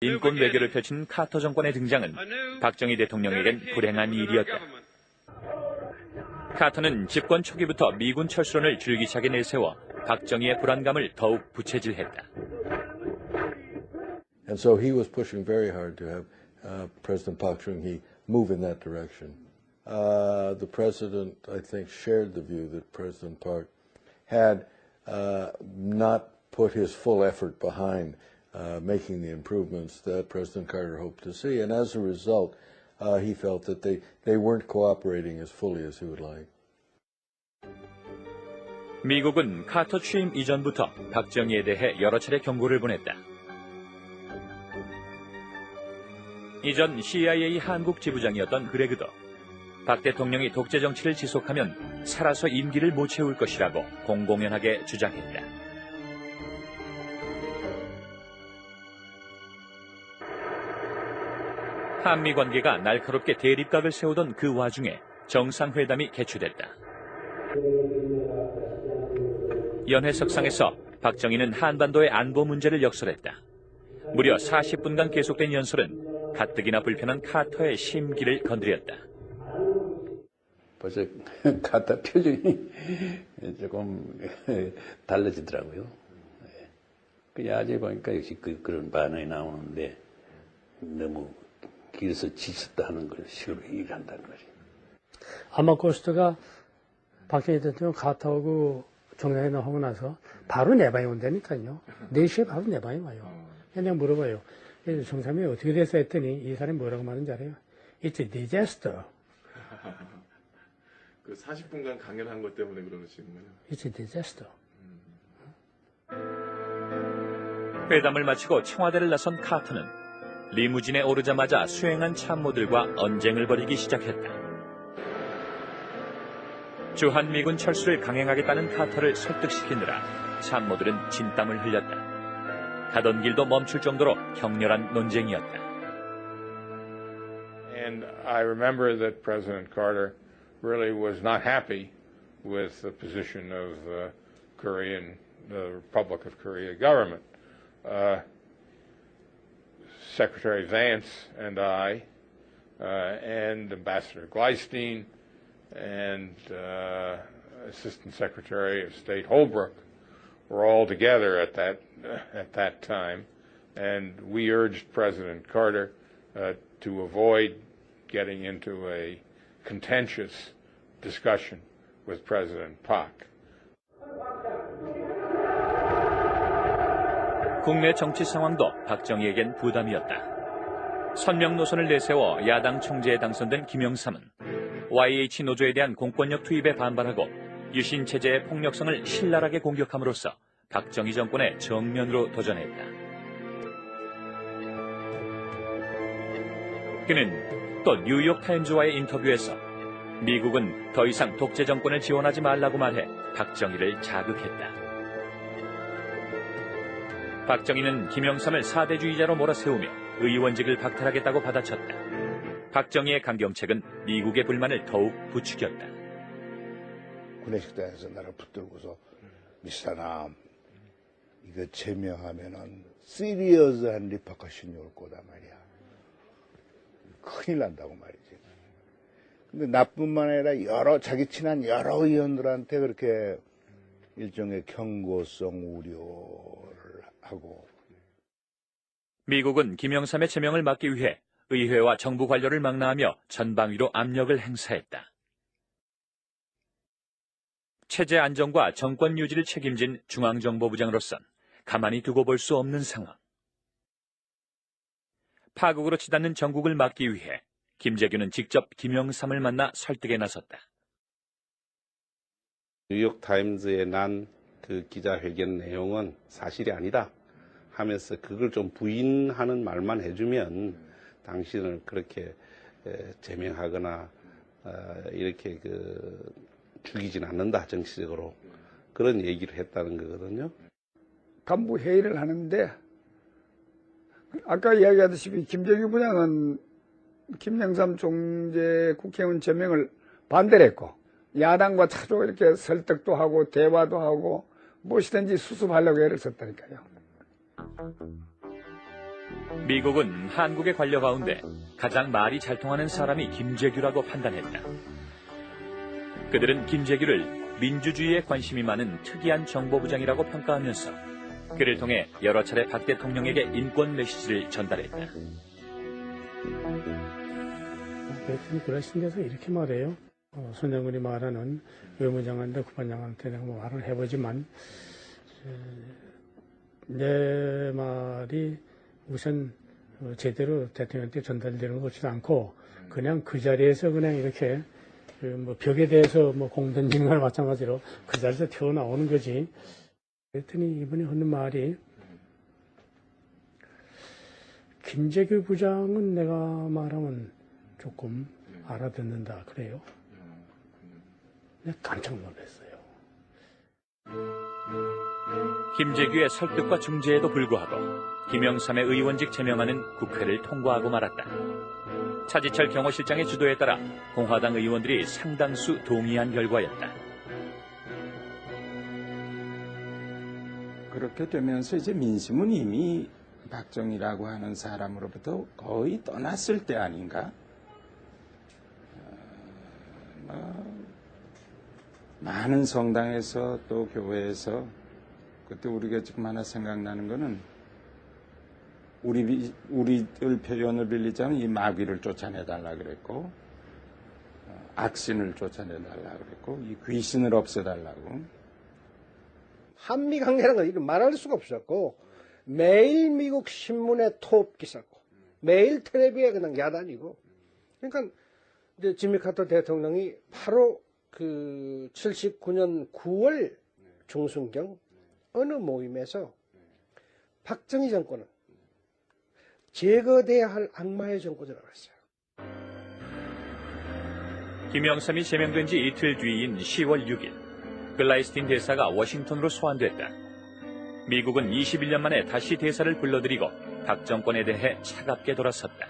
인권 외교를 펼친 카터 정권의 등장은 박정희 대통령에겐 불행한 일이었다. 카터는 집권 초기부터 미군 철수론을 줄기차게 내세워 박정희의 불안감을 더욱 부채질했다. And so he was pushing very hard to have President Park Chung-hee move in that direction. The president, I think, shared the view that President Park had not put his full effort behind making the improvements that President Carter hoped to see, and as a result, he felt that they weren't cooperating as fully as he would like. 미국은 카터 취임 이전부터 박정희에 대해 여러 차례 경고를 보냈다. 이전 CIA 한국 지부장이었던 그레그도 박 대통령이 독재 정치를 지속하면 살아서 임기를 못 채울 것이라고 공공연하게 주장했다. 한미 관계가 날카롭게 대립각을 세우던 그 와중에 정상회담이 개최됐다. 연회석상에서 박정희는 한반도의 안보 문제를 역설했다. 무려 40분간 계속된 연설은 가뜩이나 불편한 카터의 심기를 건드렸다. 벌써 카터 표정이 조금 달라지더라고요. 그냥 아재 보니까 역시 그런 반응이 나오는데 너무 길에서 지쳤다 하는 걸 식으로 얘기를 한다는 거지. 아마 코스트가 박정희 대통령 카터하고 정상회담 하고 나서 바로 내방이 온다니까요. 4시에 바로 내방이 와요. 그냥 물어봐요. 정상회담이 어떻게 됐어 했더니 이 사람이 뭐라고 말하는지 알아요? It's a disaster. 그 40분간 강연한 것 때문에 그러시는군요. It's a disaster. 회담을 마치고 청와대를 나선 카터는 리무진에 오르자마자 수행한 참모들과 언쟁을 벌이기 시작했다. 주한미군 철수를 강행하겠다는 카터를 설득시키느라 참모들은 진땀을 흘렸다. 가던 길도 멈출 정도로 격렬한 논쟁이었다. And I remember that President Carter really was not happy with the position of the Republic of Korea government. Secretary Vance and I, and Ambassador Gleistein, and Assistant Secretary of State Holbrooke were all together at that time, and we urged President Carter to avoid getting into a contentious discussion with President Park. 국내 정치 상황도 박정희에겐 부담이었다. 선명 노선을 내세워 야당 총재에 당선된 김영삼은 YH 노조에 대한 공권력 투입에 반발하고 유신 체제의 폭력성을 신랄하게 공격함으로써 박정희 정권의 정면으로 도전했다. 그는 또 뉴욕타임즈와의 인터뷰에서 미국은 더 이상 독재 정권을 지원하지 말라고 말해 박정희를 자극했다. 박정희는 김영삼을 4대주의자로 몰아세우며 의원직을 박탈하겠다고 받아쳤다. 박정희의 강경책은 미국의 불만을 더욱 부추겼다. 구내식당에서 나를 붙들고서 미사람 이거 제명하면은 시리어스한 리퍼커션이 올 거다 말이야. 큰일 난다고 말이지. 근데 나뿐만 아니라 자기 친한 여러 의원들한테 그렇게 일종의 경고성 우려를 하고. 미국은 김영삼의 제명을 막기 위해 의회와 정부 관료를 망라하며 전방위로 압력을 행사했다. 체제 안정과 정권 유지를 책임진 중앙정보부장으로선 가만히 두고 볼 수 없는 상황. 파국으로 치닫는 전국을 막기 위해 김재규는 직접 김영삼을 만나 설득에 나섰다. 뉴욕타임즈에 난 그 기자회견 내용은 사실이 아니다 하면서 그걸 좀 부인하는 말만 해주면 당신을 그렇게 제명하거나 이렇게 죽이진 않는다, 정치적으로. 그런 얘기를 했다는 거거든요. 간부 회의를 하는데 아까 이야기하듯이 김재규 부장은 김영삼 총재 국회의원 제명을 반대를 했고 야당과 차로 이렇게 설득도 하고 대화도 하고 무엇이든지 수습하려고 애를 썼다니까요. 미국은 한국의 관료 가운데 가장 말이 잘 통하는 사람이 김재규라고 판단했다. 그들은 김재규를 민주주의에 관심이 많은 특이한 정보부장이라고 평가하면서 그를 통해 여러 차례 박 대통령에게 인권 메시지를 전달했다. 대통령이 그러신 데서 이렇게 말해요. 손정근이 말하는 외무장관한테 국방장관한테 내가 뭐 말을 해보지만 내 말이 우선 제대로 대통령한테 전달되는 것 같지도 않고 그냥 그 자리에서 그냥 이렇게 뭐 벽에 대해서 뭐 공 던지는 거나 마찬가지로 그 자리에서 튀어나오는 거지. 그랬더니 이분이 하는 말이 김재규 부장은 내가 말하면 조금 알아듣는다 그래요. 내가 깜짝 놀랐어요. 김재규의 설득과 중재에도 불구하고 김영삼의 의원직 제명안은 국회를 통과하고 말았다. 차지철 경호실장의 주도에 따라 공화당 의원들이 상당수 동의한 결과였다. 그렇게 되면서 이제 민심은 이미 박정희라고 하는 사람으로부터 거의 떠났을 때 아닌가? 많은 성당에서 또 교회에서 그때 우리가 지금 하나 생각나는 거는 우리들 표현을 빌리자면 이 마귀를 쫓아내달라 그랬고 악신을 쫓아내달라 그랬고 이 귀신을 없애달라고. 한미 관계라는 건 이런 말할 수가 없었고 매일 미국 신문에 톱 기사고 매일 텔레비에 그냥 야단이고 그러니까 이제 지미 카터 대통령이 바로 그 79년 9월 중순경 어느 모임에서 박정희 정권은 제거돼야 할 악마의 정권이라고 했어요. 김영삼이 제명된 지 이틀 뒤인 10월 6일 글라이스틴 대사가 워싱턴으로 소환됐다. 미국은 21년 만에 다시 대사를 불러들이고 박 정권에 대해 차갑게 돌아섰다.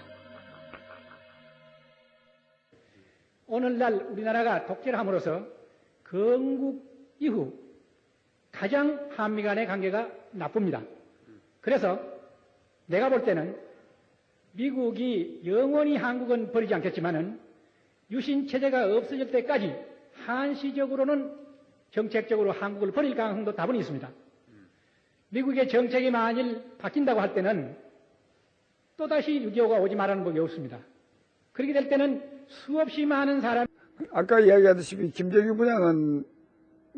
오늘날 우리나라가 독재를 함으로써 건국 이후 가장 한미 간의 관계가 나쁩니다. 그래서 내가 볼 때는 미국이 영원히 한국은 버리지 않겠지만은 유신 체제가 없어질 때까지 한시적으로는 정책적으로 한국을 버릴 가능성도 다분히 있습니다. 미국의 정책이 만일 바뀐다고 할 때는 또다시 6.25가 오지 말라는 법이 없습니다. 그렇게 될 때는 수없이 많은 사람. 아까 이야기하듯이 김재규 부장은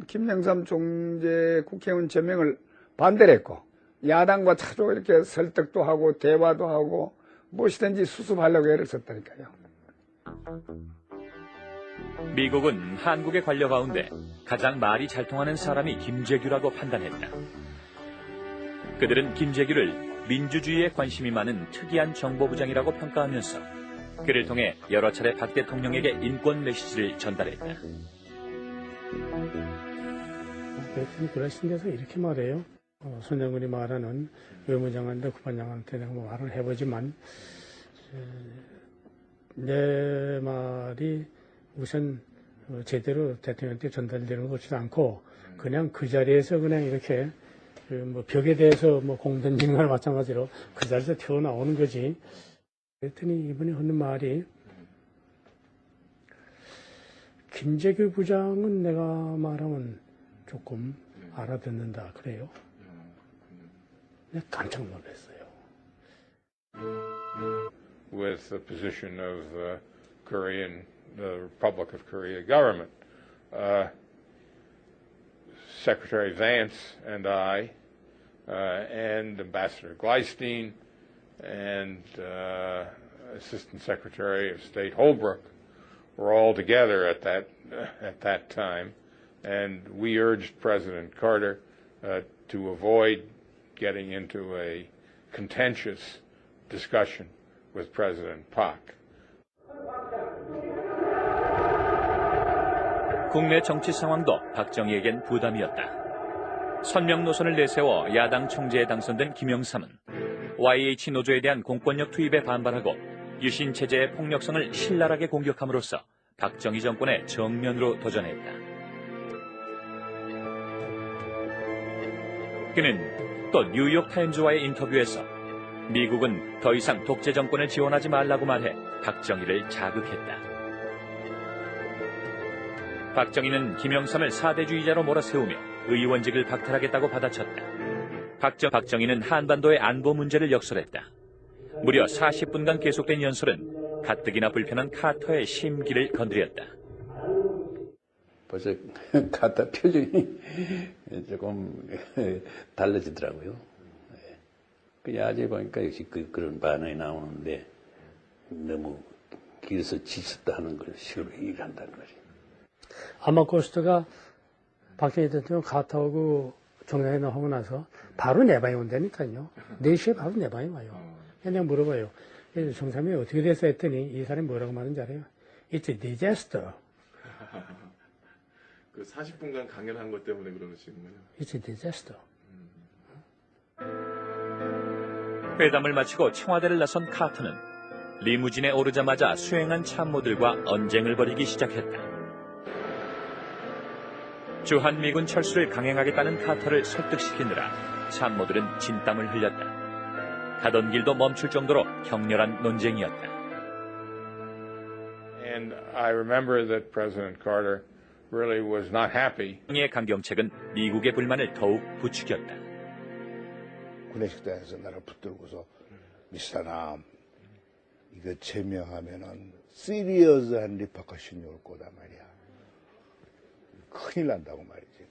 김영삼 총재 국회의원 제명을 반대를 했고 야당과 차로 이렇게 설득도 하고 대화도 하고 무엇이든지 수습하려고 애를 썼다니까요. 미국은 한국의 관료 가운데 가장 말이 잘 통하는 사람이 김재규라고 판단했다. 그들은 김재규를 민주주의에 관심이 많은 특이한 정보부장이라고 평가하면서 그를 통해 여러 차례 박 대통령에게 인권 메시지를 전달했다. 대통령이 그러신 데서 이렇게 말해요. 손정근이 말하는 외무장관한테 국방장관한테 내가 뭐 말을 해보지만 내 말이 우선 제대로 대통령한테 전달되는 것 같지도 않고 그냥 그 자리에서 그냥 이렇게 뭐 벽에 대해서 뭐 공 던지는 거나 마찬가지로 그 자리에서 튀어나오는 거지. 그랬더니 이분이 하는 말이 김재규 부장은 내가 말하면 조금 알아듣는다 그래요. 내가 깜짝 놀랐어요. With the position of the Korean, the Republic of Korea government, Secretary Vance and I, and Ambassador Gleistein, and Assistant Secretary of State Holbrooke were all together at that time, and we urged President Carter to avoid getting into a contentious discussion with President Park. 국내 정치 상황도 박정희에겐 부담이었다. 선명 노선을 내세워 야당 총재에 당선된 김영삼은 YH 노조에 대한 공권력 투입에 반발하고 유신 체제의 폭력성을 신랄하게 공격함으로써 박정희 정권의 정면으로 도전했다. 그는 또 뉴욕 타임즈와의 인터뷰에서 미국은 더 이상 독재 정권을 지원하지 말라고 말해 박정희를 자극했다. 박정희는 김영삼을 사대주의자로 몰아세우며 의원직을 박탈하겠다고 받아쳤다. 박정희는 한반도의 안보 문제를 역설했다. 무려 40분간 계속된 연설은 가뜩이나 불편한 카터의 심기를 건드렸다. 벌써 카터 표정이 조금 달라지더라고요. 그 야제 보니까 역시 그런 반응이 나오는데 너무 길에서 지쳤다 하는 걸 식으로 얘기를 한다는 거지. 아마코스트가 박정희 대통령 카터하고 정상회담 하고 나서 바로 내방이 온다니까요. 4시에 바로 내방이 와요. 내가 물어봐요. 정상회담이 어떻게 됐어 했더니 이 사람이 뭐라고 말하는지 알아요? It's a disaster. 그 40분간 강연한 것 때문에 그러시는 거예요? It's a disaster. 회담을 마치고 청와대를 나선 카터는 리무진에 오르자마자 수행한 참모들과 언쟁을 벌이기 시작했다. 주한미군 철수를 강행하겠다는 카터를 설득시키느라 참모들은 진땀을 흘렸다. 가던 길도 멈출 정도로 격렬한 논쟁이었다. And I remember that President Carter really was not happy. 의 강경책은 미국의 불만을 더욱 부추겼다. 구내식당에서 나를 붙들고서 미스터남 이거 제명하면은 시리어스한 리퍼커션이 올 거다 말이야. 큰일 난다고 말이지.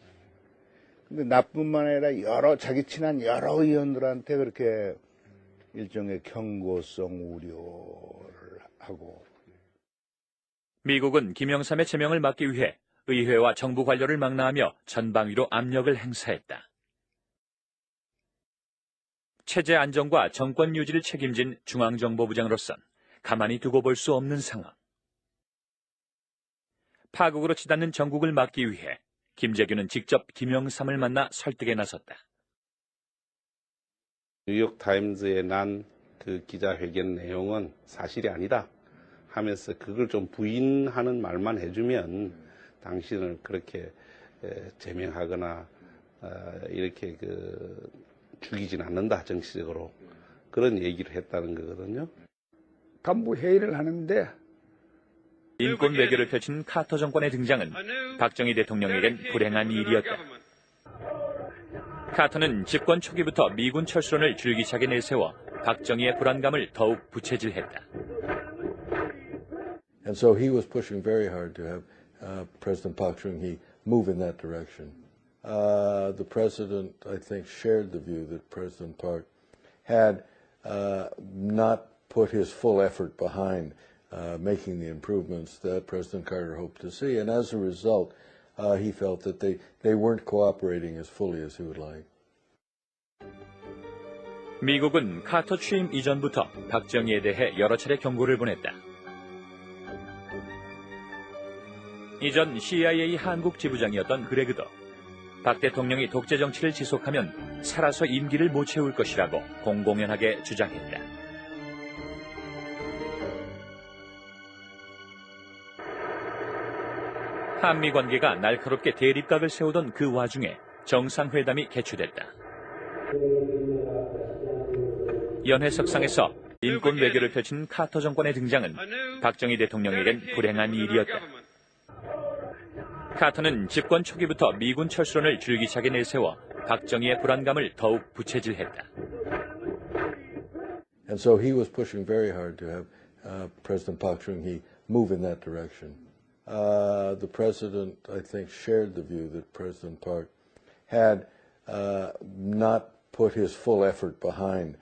근데 나뿐만 아니라 자기 친한 여러 의원들한테 그렇게 일종의 경고성 우려를 하고. 미국은 김영삼의 제명을 막기 위해 의회와 정부 관료를 망라하며 전방위로 압력을 행사했다. 체제 안정과 정권 유지를 책임진 중앙정보부장으로선 가만히 두고 볼 수 없는 상황. 파국으로 치닫는 정국을 막기 위해 김재규는 직접 김영삼을 만나 설득에 나섰다. 뉴욕타임즈에 난 그 기자회견 내용은 사실이 아니다 하면서 그걸 좀 부인하는 말만 해주면 당신을 그렇게 제명하거나 이렇게 죽이진 않는다, 정치적으로. 그런 얘기를 했다는 거거든요. 간부 회의를 하는데 인권 외교를 펼친 카터 정권의 등장은 박정희 대통령에겐 불행한 일이었다. 카터는 집권 초기부터 미군 철수론을 줄기차게 내세워 박정희의 불안감을 더욱 부채질했다. And so he was pushing very hard to have President Park Chung-hee move in that direction. The president, I think, shared the view that President Park had not put his full effort behind making the improvements that President Carter hoped to see. And as a result, he felt that they weren't cooperating as fully as he would like. 미국은 카터 취임 이전부터 박정희에 대해 여러 차례 경고를 보냈다. 이전 CIA 한국 지부장이었던 그레그도 박 대통령이 독재 정치를 지속하면 살아서 임기를 못 채울 것이라고 공공연하게 주장했다. 한미 관계가 날카롭게 대립각을 세우던 그 와중에 정상회담이 개최됐다. 연회석상에서 인권 외교를 펼친 카터 정권의 등장은 박정희 대통령에겐 불행한 일이었다. 카터는 집권 초기부터 미군 철수론을 줄기차게 내세워 박정희의 불안감을 더욱 부채질했다. And so he was pushing very hard to have President Park Chung-hee move in that direction. The president, I think, shared the view that President Park had not put his full effort behind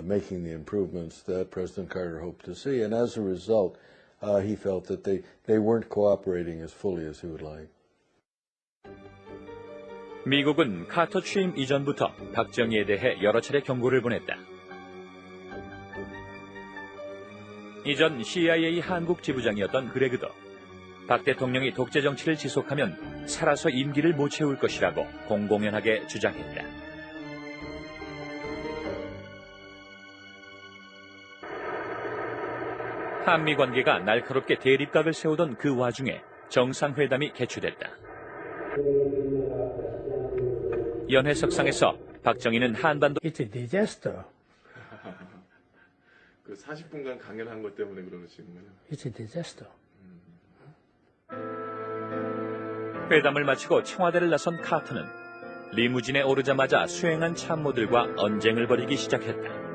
making the improvements that President Carter hoped to see. And as a result, he felt that they weren't cooperating as fully as he would like. 미국은 카터 취임 이전부터 박정희에 대해 여러 차례 경고를 보냈다. 이전 CIA 한국 지부장이었던 그레그도 박 대통령이 독재 정치를 지속하면 살아서 임기를 못 채울 것이라고 공공연하게 주장했다. 한미 관계가 날카롭게 대립각을 세우던 그 와중에 정상회담이 개최됐다. 연회석상에서 박정희는 한반도 It's a disaster. 그 40분간 강연한 것 때문에 그러시는군요. It's a disaster. 회담을 마치고 청와대를 나선 카터는 리무진에 오르자마자 수행한 참모들과 언쟁을 벌이기 시작했다.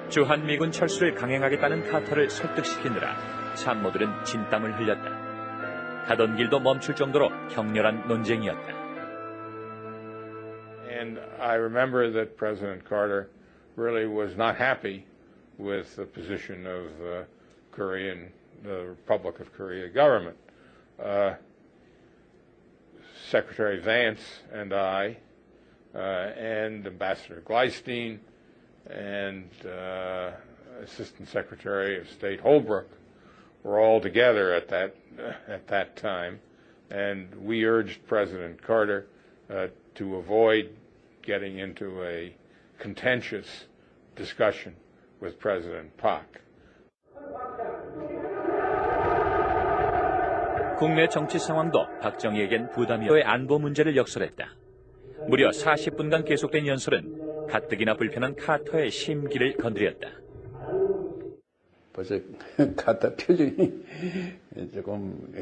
주한미군 철수를 강행하겠다는 카터를 설득시키느라 참모들은 진땀을 흘렸다. 가던 길도 멈출 정도로 격렬한 논쟁이었다. And I remember that President Carter really was not happy with the position of the Republic of Korea government. Secretary Vance and I, and Ambassador Gleistein, and Assistant Secretary of State Holbrooke were all together at that time, and we urged President Carter to avoid getting into a contentious discussion with President Park. 국내 정치 상황도 박정희에겐 부담이었고 안보 문제를 역설했다. 무려 40분간 계속된 연설은 가뜩이나 불편한 카터의 심기를 건드렸다. 벌써 카터 표정이 조금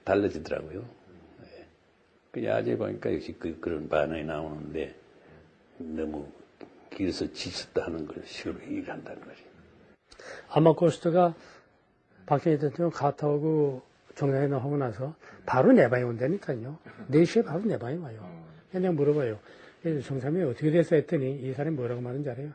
달라지더라고요. 그냥 어제 보니까 역시 그런 반응이 나오는데 너무 길에서 지쳤다 하는 걸 식으로 얘기를 한다는 거지. 아마코스트가 박정희 대통령 카터하고 정상회담 하고 나서 바로 내방이 온다니까요. 4시에 바로 내방이 와요. 그냥 물어봐요. 정상회담이 어떻게 됐어 했더니 이 사람이 뭐라고 말하는지 알아요?